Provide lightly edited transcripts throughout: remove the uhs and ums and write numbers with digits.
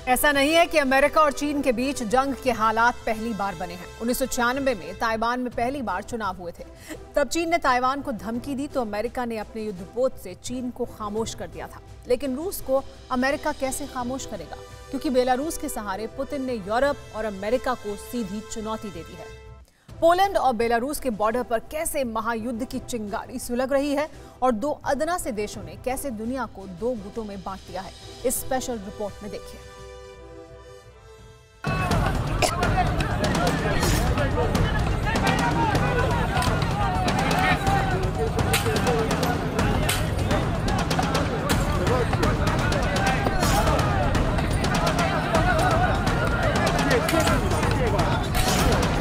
ऐसा नहीं है कि अमेरिका और चीन के बीच जंग के हालात पहली बार बने हैं। 1996 में ताइवान में पहली बार चुनाव हुए थे। तब चीन ने ताइवान को धमकी दी तो अमेरिका ने अपने युद्धपोत से चीन को खामोश कर दिया था। लेकिन रूस को अमेरिका कैसे खामोश करेगा, क्योंकि बेलारूस के सहारे पुतिन ने यूरोप और अमेरिका को सीधी चुनौती दे दी है। पोलैंड और बेलारूस के बॉर्डर पर कैसे महायुद्ध की चिंगारी सुलग रही है और दो अदना से देशों ने कैसे दुनिया को दो गुटों में बांट दिया है, इस स्पेशल रिपोर्ट में देखिए।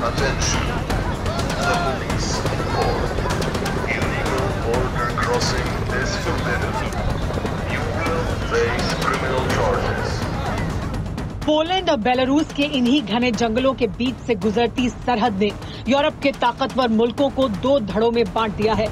Attention, the police report. Illegal border crossing is forbidden. You will face criminal charges. Poland और बेलारूस के इन्हीं घने जंगलों के बीच से गुजरती सरहद ने यूरोप के ताकतवर मुल्कों को दो धड़ों में बांट दिया है।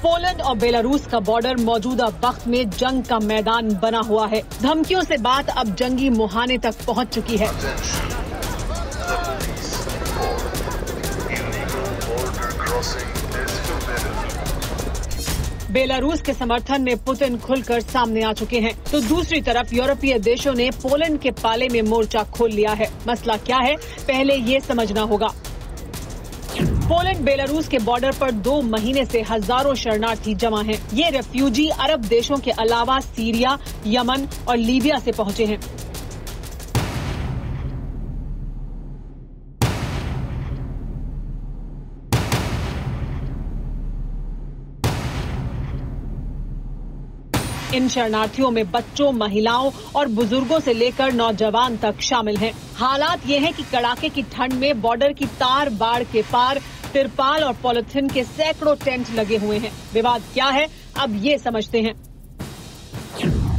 पोलैंड और बेलारूस का बॉर्डर मौजूदा वक्त में जंग का मैदान बना हुआ है। धमकियों से बात अब जंगी मुहाने तक पहुंच चुकी है। बेलारूस के समर्थन में पुतिन खुलकर सामने आ चुके हैं, तो दूसरी तरफ यूरोपीय देशों ने पोलैंड के पाले में मोर्चा खोल लिया है। मसला क्या है, पहले ये समझना होगा। पोलैंड बेलारूस के बॉर्डर पर 2 महीने से हजारों शरणार्थी जमा हैं। ये रेफ्यूजी अरब देशों के अलावा सीरिया, यमन और लीबिया से पहुंचे हैं। इन शरणार्थियों में बच्चों, महिलाओं और बुजुर्गों से लेकर नौजवान तक शामिल हैं। हालात ये हैं कि कड़ाके की ठंड में बॉर्डर की तार बाड़ के पार तिरपाल और पॉलिथीन के सैकड़ों टेंट लगे हुए हैं। विवाद क्या है, अब ये समझते हैं।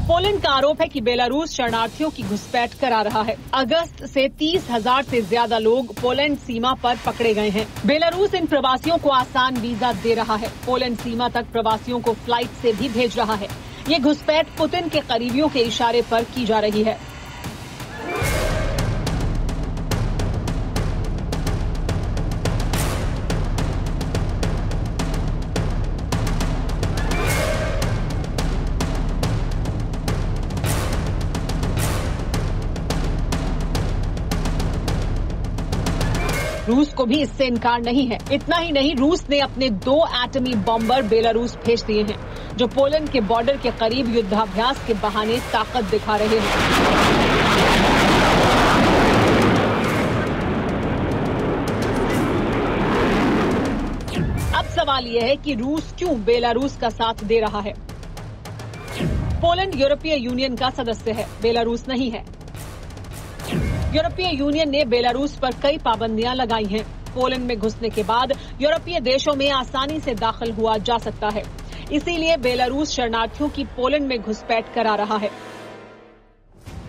पोलैंड का आरोप है कि बेलारूस शरणार्थियों की घुसपैठ करा रहा है। अगस्त से 30,000 से ज्यादा लोग पोलैंड सीमा पर पकड़े गए हैं। बेलारूस इन प्रवासियों को आसान वीजा दे रहा है। पोलैंड सीमा तक प्रवासियों को फ्लाइट से भी भेज रहा है। ये घुसपैठ पुतिन के करीबियों के इशारे पर की जा रही है। रूस को भी इससे इनकार नहीं है। इतना ही नहीं, रूस ने अपने 2 एटमी बॉम्बर बेलारूस भेज दिए हैं, जो पोलैंड के बॉर्डर के करीब युद्धाभ्यास के बहाने ताकत दिखा रहे हैं। अब सवाल यह है कि रूस क्यों बेलारूस का साथ दे रहा है। पोलैंड यूरोपीय यूनियन का सदस्य है, बेलारूस नहीं है। यूरोपीय यूनियन ने बेलारूस पर कई पाबंदियां लगाई हैं। पोलैंड में घुसने के बाद यूरोपीय देशों में आसानी से दाखिल हुआ जा सकता है। इसीलिए बेलारूस शरणार्थियों की पोलैंड में घुसपैठ करा रहा है।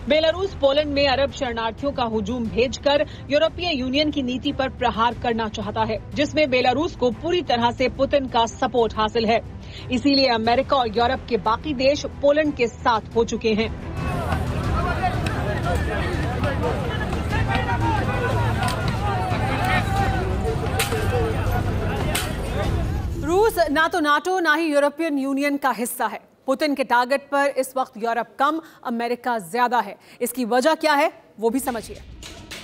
बेलारूस पोलैंड में अरब शरणार्थियों का हुजूम भेजकर यूरोपीय यूनियन की नीति पर प्रहार करना चाहता है, जिसमें बेलारूस को पूरी तरह से पुतिन का सपोर्ट हासिल है। इसीलिए अमेरिका और यूरोप के बाकी देश पोलैंड के साथ हो चुके हैं। रूस ना तो नाटो ना ही यूरोपियन यूनियन का हिस्सा है। पुतिन के टारगेट पर इस वक्त यूरोप कम, अमेरिका ज्यादा है। इसकी वजह क्या है, वो भी समझिए।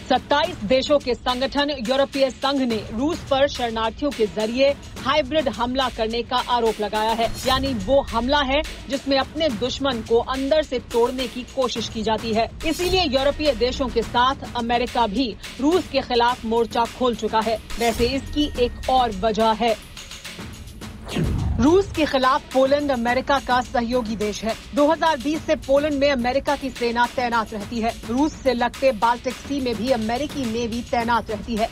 27 देशों के संगठन यूरोपीय संघ ने रूस पर शरणार्थियों के जरिए हाइब्रिड हमला करने का आरोप लगाया है। यानी वो हमला है जिसमें अपने दुश्मन को अंदर से तोड़ने की कोशिश की जाती है। इसीलिए यूरोपीय देशों के साथ अमेरिका भी रूस के खिलाफ मोर्चा खोल चुका है। वैसे इसकी एक और वजह है। रूस के खिलाफ पोलैंड अमेरिका का सहयोगी देश है। 2020 से पोलैंड में अमेरिका की सेना तैनात रहती है। रूस से लगते बाल्टिक सी में भी अमेरिकी नेवी तैनात रहती है।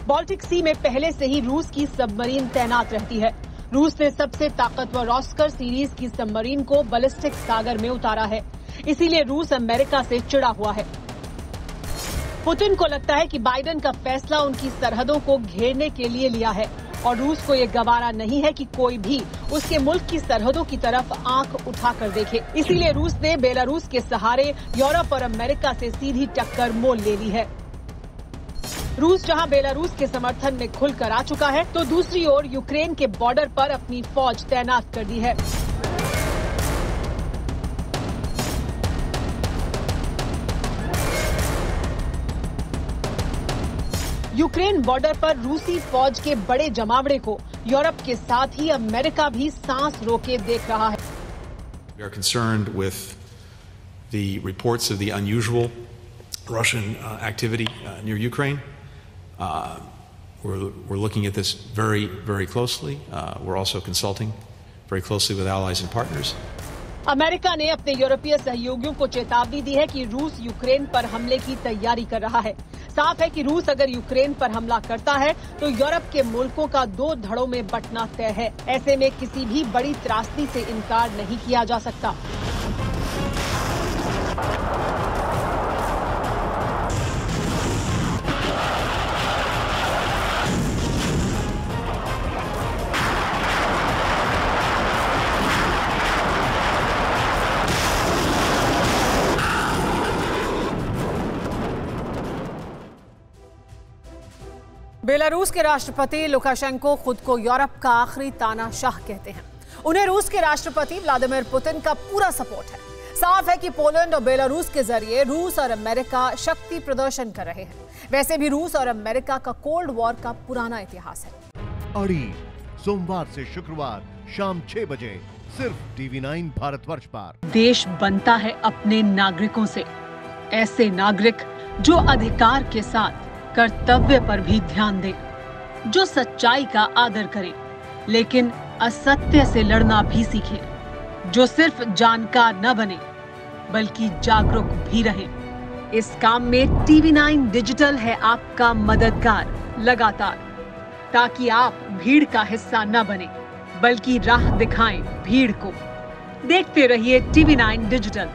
बाल्टिक सी में पहले से ही रूस की सबमरीन तैनात रहती है। रूस ने सबसे ताकतवर ऑस्कर सीरीज की सबमरीन को बैलिस्टिक सागर में उतारा है। इसीलिए रूस अमेरिका से चिढ़ा हुआ है। पुतिन को लगता है कि बाइडेन का फैसला उनकी सरहदों को घेरने के लिए लिया है और रूस को ये गवारा नहीं है कि कोई भी उसके मुल्क की सरहदों की तरफ आंख उठाकर देखे। इसीलिए रूस ने बेलारूस के सहारे यूरोप और अमेरिका से सीधी टक्कर मोल ले ली है। रूस जहां बेलारूस के समर्थन में खुलकर आ चुका है, तो दूसरी ओर यूक्रेन के बॉर्डर पर अपनी फौज तैनात कर दी है। यूक्रेन बॉर्डर पर रूसी फौज के बड़े जमावड़े को यूरोप के साथ ही अमेरिका भी सांस रोके देख रहा है। We are concerned with the reports of the unusual Russian activity near Ukraine. We're looking at this very, very closely. We're also consulting very closely with allies and partners. America ने अपने यूरोपीय सहयोगियों को चेतावनी दी है कि रूस यूक्रेन पर हमले की तैयारी कर रहा है। साफ है कि रूस अगर यूक्रेन पर हमला करता है तो यूरोप के मुल्कों का 2 धड़ों में बंटना तय है। ऐसे में किसी भी बड़ी त्रासदी से इनकार नहीं किया जा सकता। बेलारूस के राष्ट्रपति लुकाशेंको खुद को यूरोप का आखिरी तानाशाह कहते हैं। उन्हें रूस के राष्ट्रपति व्लादिमीर पुतिन का पूरा सपोर्ट है। साफ है कि पोलैंड और बेलारूस के जरिए रूस और अमेरिका शक्ति प्रदर्शन कर रहे हैं। वैसे भी रूस और अमेरिका का कोल्ड वॉर का पुराना इतिहास है। अड़ी सोमवार से शुक्रवार शाम 6 बजे सिर्फ TV9 भारतवर्ष पर। देश बनता है अपने नागरिकों से, ऐसे नागरिक जो अधिकार के साथ कर्तव्य पर भी ध्यान दे, जो सच्चाई का आदर करे लेकिन असत्य से लड़ना भी सीखे, जो सिर्फ जानकार न बने बल्कि जागरूक भी रहे। इस काम में TV9 डिजिटल है आपका मददगार लगातार, ताकि आप भीड़ का हिस्सा न बने बल्कि राह दिखाएं भीड़ को। देखते रहिए TV9 डिजिटल।